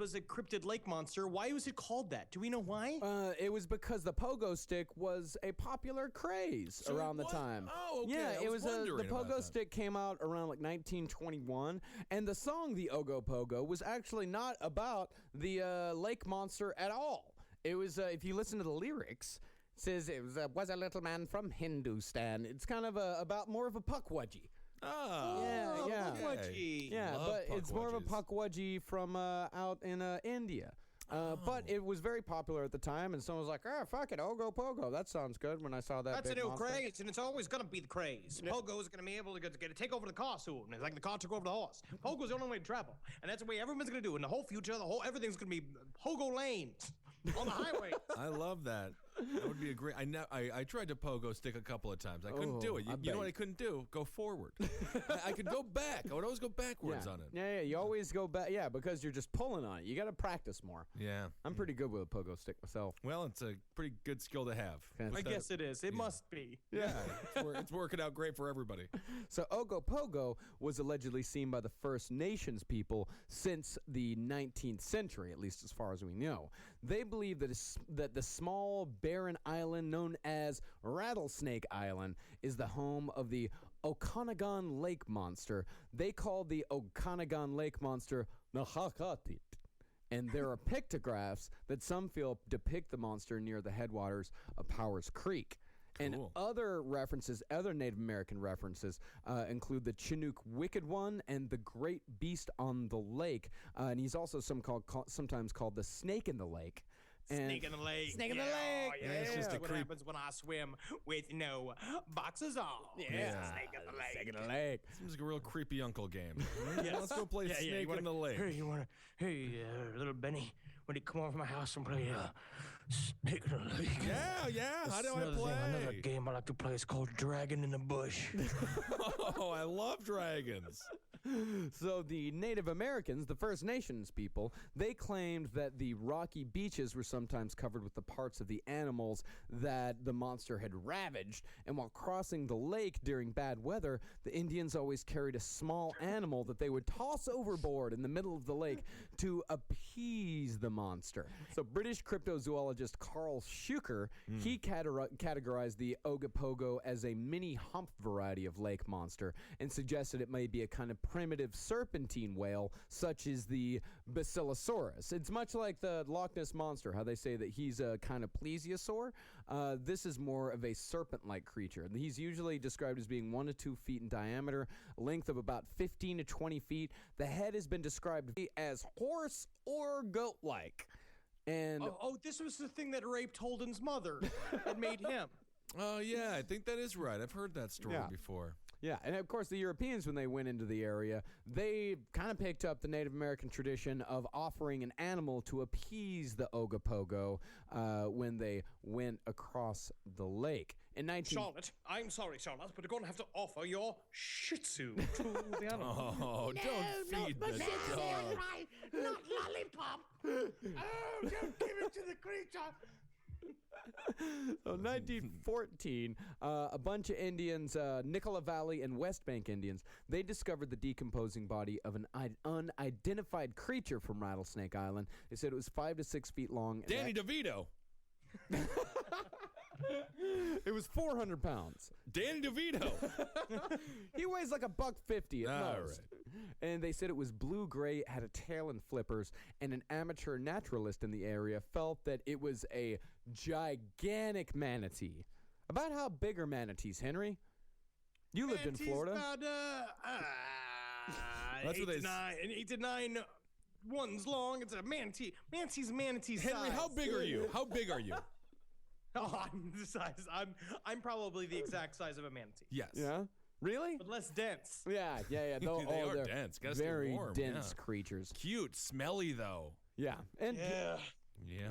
was a cryptid lake monster. Why was it called that? Do we know why? It was because the pogo stick was a popular craze around the time. Oh, okay. Yeah, I was the wondering about pogo that. stick came out around like 1921, and the song "The Ogo Pogo" was actually not about the lake monster at all. It was, if you listen to the lyrics, it says it was a little man from Hindustan. It's kind of about more of a puckwudgie. Oh, Yeah. Puckwudgie. Yeah, Love but it's more of a puckwudgies. puckwudgie from out in India. But it was very popular at the time, and someone was like, fuck it, Ogo Pogo. That sounds good when I saw that. That's a big new monster. craze, and it's always going to be the craze. Pogo's going to be able to take over the car soon. It's like the car took over the horse. Pogo's the only way to travel, and that's the way everyone's going to do it. In the whole future, everything's going to be Pogo lanes on the highway. I love that. That would be a great. I tried to pogo stick a couple of times. I couldn't do it. You know what I couldn't do? Go forward. I could go back. I would always go backwards on it. Yeah, you always go back. Yeah, because you're just pulling on it. You got to practice more. Yeah. I'm pretty good with a pogo stick myself. Well, it's a pretty good skill to have. I guess it is. It must be. Yeah, it's working out great for everybody. So Ogo Pogo was allegedly seen by the First Nations people since the 19th century, at least as far as we know. They believe that the small barren island known as Rattlesnake Island is the home of the Okanagan Lake Monster. They call the Okanagan Lake Monster Nahakatit. And there are pictographs that some feel depict the monster near the headwaters of Powers Creek. And Cool. other references, other Native American references, include the Chinook Wicked One and the Great Beast on the Lake. And he's also sometimes called the Snake in the Lake. And Snake in the lake. Snake in the lake. Oh, yeah. It's just a what creep. happens when I swim with no boxes on. Yeah. Snake in the lake. Snake in the lake. Seems like a real creepy uncle game. Let's go play Snake in the Lake. Little Benny, when you come over to my house and play Snake in the lake. Yeah. How do I Another play? game I like to play is called Dragon in the Bush. Oh, I love dragons. So the Native Americans, the First Nations people, they claimed that the rocky beaches were sometimes covered with the parts of the animals that the monster had ravaged. And while crossing the lake during bad weather, the Indians always carried a small animal that they would toss overboard in the middle of the lake to appease the monster. So British cryptozoologist Carl Schuker, he categorized the Ogopogo as a mini hump variety of lake monster and suggested it may be a kind of primitive serpentine whale, such as the Basilosaurus. It's much like the Loch Ness Monster, how they say that he's a kind of plesiosaur. This is more of a serpent-like creature. He's usually described as being 1 to 2 feet in diameter, length of about 15 to 20 feet. The head has been described as horse or goat-like. And This was the thing that raped Holden's mother and made him. Oh, yeah, I think that is right. I've heard that story Yeah. before. yeah, and of course the Europeans, when they went into the area, they kind of picked up the Native American tradition of offering an animal to appease the Ogopogo when they went across the lake. In Charlotte, I'm sorry, Charlotte, but you're going to have to offer your Shih Tzu to the animal. Oh, don't feed the dog. Right, not lollipop. Oh, don't give it to the creature. So 1914, a bunch of Indians, Nicola Valley and West Bank Indians, they discovered the decomposing body of an unidentified creature from Rattlesnake Island. They said it was 5 to 6 feet long. and Danny DeVito. it was 400 pounds. Danny DeVito. He weighs like $150 at All most. right. And they said it was blue-gray, had a tail and flippers, and an amateur naturalist in the area felt that it was a gigantic manatee. About how big are manatees, Henry? You lived in Florida. About, That's what they say. 8 to 9 ones long. It's a manatee. Manatee's Henry, size. how big are you? How big are you? Oh, I'm the size. I'm probably the exact size of a manatee. Yes. Yeah? Really? But less dense. Yeah. They are they're dense. Gotta stay very warm, dense yeah. creatures. Cute, smelly though. Yeah. And Yeah.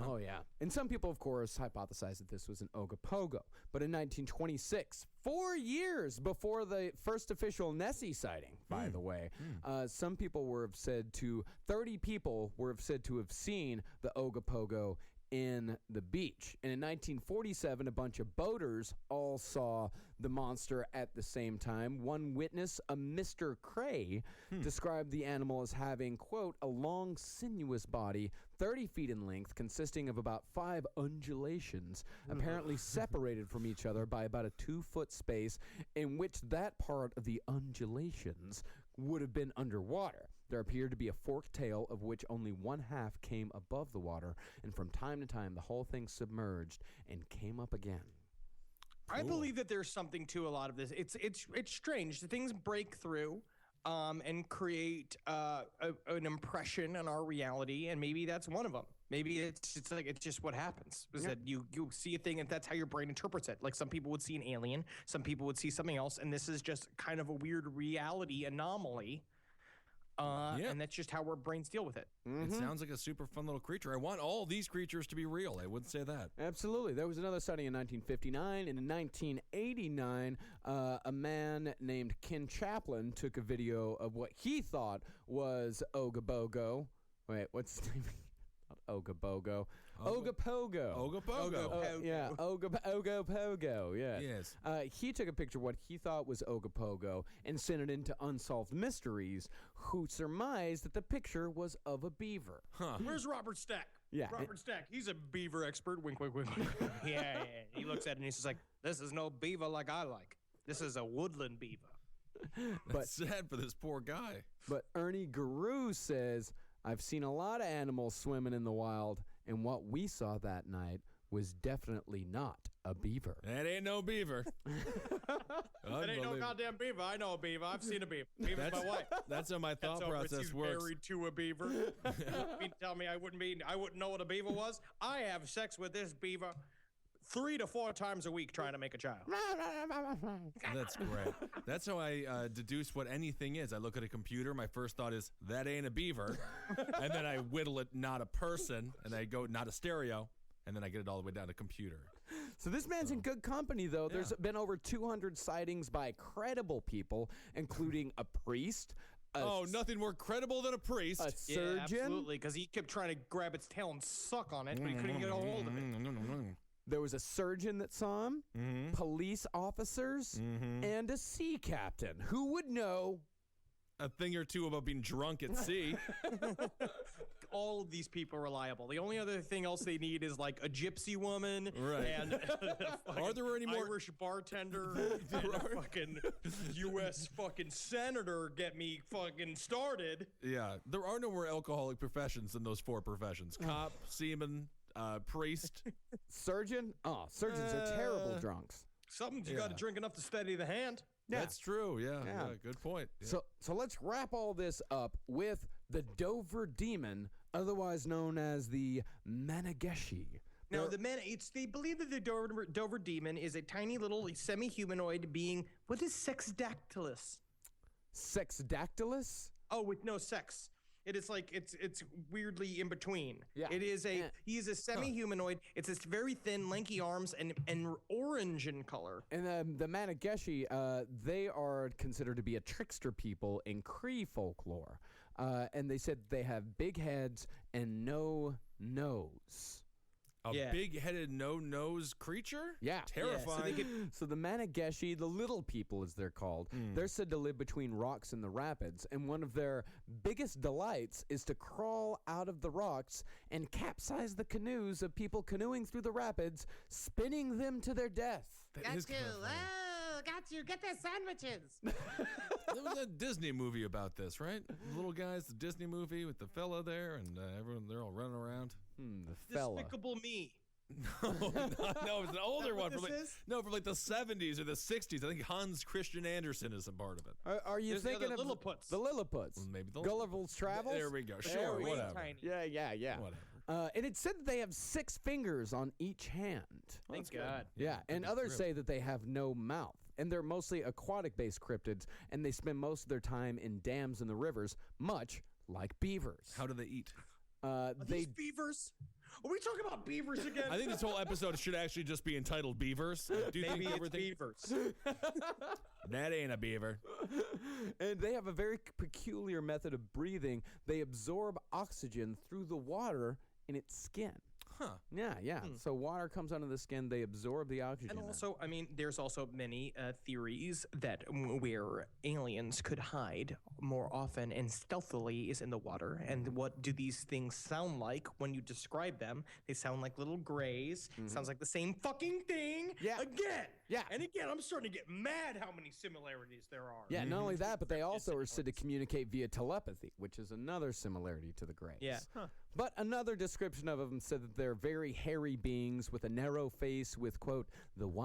Oh, yeah. And some people, of course, hypothesized that this was an Ogopogo. But in 1926, 4 years before the first official Nessie sighting, by the way, some people 30 people were said to have seen the Ogopogo in the beach. And in 1947, a bunch of boaters all saw the monster at the same time. One witness, a Mr. Cray, described the animal as having, quote, a long, sinuous body, 30 feet in length, consisting of about 5 undulations, apparently separated from each other by about a 2-foot space, in which that part of the undulations would have been underwater. There appeared to be a forked tail of which only one half came above the water, and from time to time the whole thing submerged and came up again. I believe that there's something to a lot of this. It's strange. Things break through and create an impression on our reality, and maybe that's one of them. Maybe it's just what happens. Is that you see a thing and that's how your brain interprets it. Like some people would see an alien, some people would see something else, and this is just kind of a weird reality anomaly. And that's just how our brains deal with it. It sounds like a super fun little creature. I want all these creatures to be real. I wouldn't say that. Absolutely. There was another sighting in 1959. And in 1989, a man named Ken Chaplin took a video of what he thought was Ogopogo. Wait, what's his name? Not Ogopogo. Ogopogo. Ogopogo. Yeah, Ogopogo, yeah. Yes. He took a picture of what he thought was Ogopogo and sent it into Unsolved Mysteries, who surmised that the picture was of a beaver. Huh. Where's Robert Stack? Yeah. Robert Stack. He's a beaver expert. Wink, wink, wink. Yeah. He looks at it and he's just like, this is no beaver like I like. This is a woodland beaver. That's sad for this poor guy. But Ernie Guru says, I've seen a lot of animals swimming in the wild, and what we saw that night was definitely not a beaver. That ain't no beaver. That ain't no goddamn beaver. I know a beaver. I've seen a beaver. Beaver's my wife. That's how my thought process He's works. married to a beaver. You mean to tell me I wouldn't know what a beaver was? I have sex with this beaver 3 to 4 times a week trying to make a child. That's great. That's how I deduce what anything is. I look at a computer. My first thought is, that ain't a beaver. And then I whittle it, not a person. And I go, not a stereo. And then I get it all the way down to computer. So this man's in good company, though. There's been over 200 sightings by credible people, including a priest. Nothing more credible than a priest. A surgeon. Yeah, absolutely, because he kept trying to grab its tail and suck on it, but he couldn't get a hold of it. There was a surgeon that saw him, police officers, and a sea captain. Who would know? A thing or two about being drunk at sea. All of these people are reliable. The only other thing else they need is like a gypsy woman and Are there any more Irish bartender and a fucking U.S. fucking senator get me fucking started. Yeah, there are no more alcoholic professions than those 4 professions. Cop, seaman, priest. Surgeon? Oh, surgeons are terrible drunks. Something you got to drink enough to steady the hand. Yeah. That's true. Yeah, good point. Yeah. So let's wrap all this up with the Dover Demon, otherwise known as the Manageshi. Now, they believe that the Dover Demon is a tiny little semi-humanoid being. What is Sexdactylus? Sexdactylus? Oh, with no sex. It is like it's weirdly in between. Yeah. It is he is a semi-humanoid. It's this very thin, lanky arms and orange in color. And the Manageshi, they are considered to be a trickster people in Cree folklore. And they said they have big heads and no nose. A big-headed, no-nose creature? Yeah. Terrifying. Yeah, so the Manageshi, the little people as they're called, they're said to live between rocks and the rapids, and one of their biggest delights is to crawl out of the rocks and capsize the canoes of people canoeing through the rapids, spinning them to their death. Got you. Oh, got you. Get their sandwiches. There was a Disney movie about this, right? The little guys, the Disney movie with the fella there, and everyone, they're all running around. The fella. Despicable Me. No, it's an older one from like the 70s or the 60s. I think Hans Christian Andersen is a part of it. Are you There's the thinking other of Lilliputians. the Lilliputians? Well, maybe Gulliver's Travels? There we go. There Sure, we go. whatever. Tiny. Yeah. Whatever. And it said that they have 6 fingers on each hand. Thank God. Yeah, and others say that they have no mouth. And they're mostly aquatic-based cryptids, and they spend most of their time in dams and the rivers, much like beavers. How do they eat? Are these beavers? Are we talking about beavers again? I think this whole episode should actually just be entitled Beavers. Do you Maybe think it's beavers. That ain't a beaver. And they have a very peculiar method of breathing. They absorb oxygen through the water in its skin. Yeah. So water comes under the skin. They absorb the oxygen. And in. also, I mean, there's also many theories that where aliens could hide more often and stealthily is in the water. And what do these things sound like when you describe them? They sound like little grays. Sounds like the same fucking thing. Yeah. Again. Yeah. And again, I'm starting to get mad how many similarities there are. Yeah, not only that, but they also are said to communicate via telepathy, which is another similarity to the Greys. Yeah. But another description of them said that they're very hairy beings with a narrow face with, quote, the one